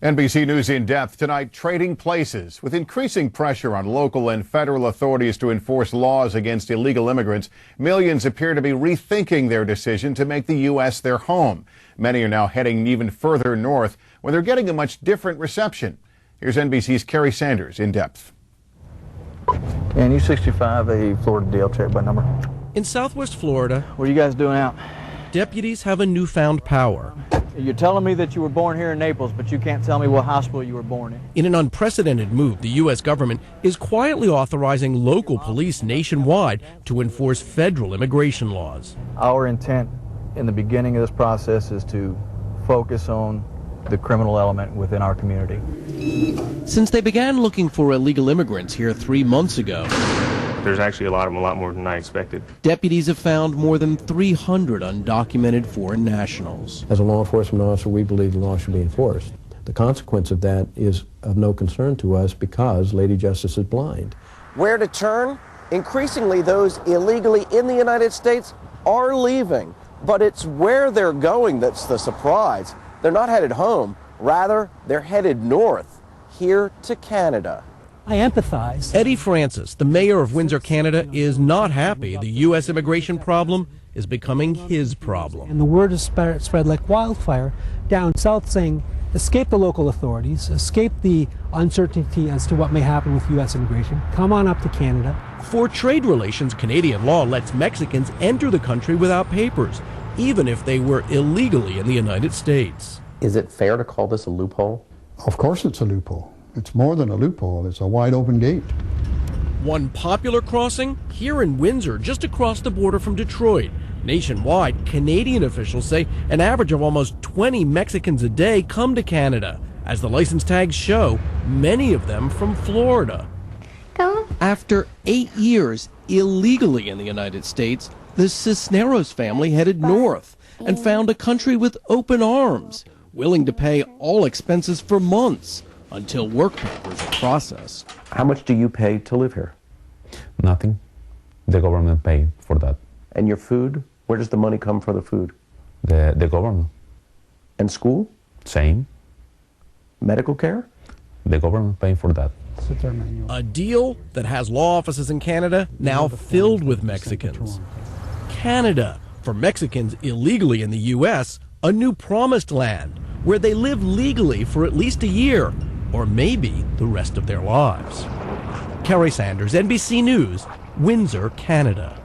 NBC News in depth tonight, trading places. With increasing pressure on local and federal authorities to enforce laws against illegal immigrants, millions appear to be rethinking their decision to make the U.S. their home. Many are now heading even further north, where they're getting a much different reception. Here's NBC's Kerry Sanders in depth. And U65, a Florida deal, check by number. In southwest Florida, What are you guys doing out? deputies have a newfound power. You're telling me that you were born here in Naples, but you can't tell me what hospital you were born in. In an unprecedented move, the U.S. government is quietly authorizing local police nationwide to enforce federal immigration laws. Our intent in the beginning of this process is to focus on the criminal element within our community. Since they began looking for illegal immigrants here 3 months ago, There's actually a lot of them, a lot more than I expected. deputies have found more than 300 undocumented foreign nationals. As a law enforcement officer, we believe the law should be enforced. The consequence of that is of no concern to us because Lady Justice is blind. Where to turn? Increasingly, those illegally in the United States are leaving, but it's where they're going that's the surprise. They're not headed home, rather, they're headed north, here to Canada. I empathize. Eddie Francis, the mayor of Windsor, Canada, is not happy the U.S. immigration problem is becoming his problem. And the word is spread like wildfire down south saying, escape the local authorities, escape the uncertainty as to what may happen with U.S. immigration, come on up to Canada. For trade relations, Canadian law lets Mexicans enter the country without papers, even if they were illegally in the United States. Is it fair to call this a loophole? Of course it's a loophole. It's more than a loophole, it's a wide open gate. One popular crossing here in Windsor, just across the border from Detroit. Nationwide, Canadian officials say an average of almost 20 Mexicans a day come to Canada. As the license tags show, many of them from Florida. After 8 years illegally in the United States, the Cisneros family headed north and found a country with open arms, willing to pay all expenses for months until work papers are processed. How much do you pay to live here? Nothing. The government pay for that. And your food? Where does the money come for the food? The government. And school? Same. Medical care? The government pay for that. A deal that has law offices in Canada now filled with Mexicans. Canada, for Mexicans illegally in the U.S., a new promised land where they live legally for at least a year, or maybe the rest of their lives. Kerry Sanders, NBC News, Windsor, Canada.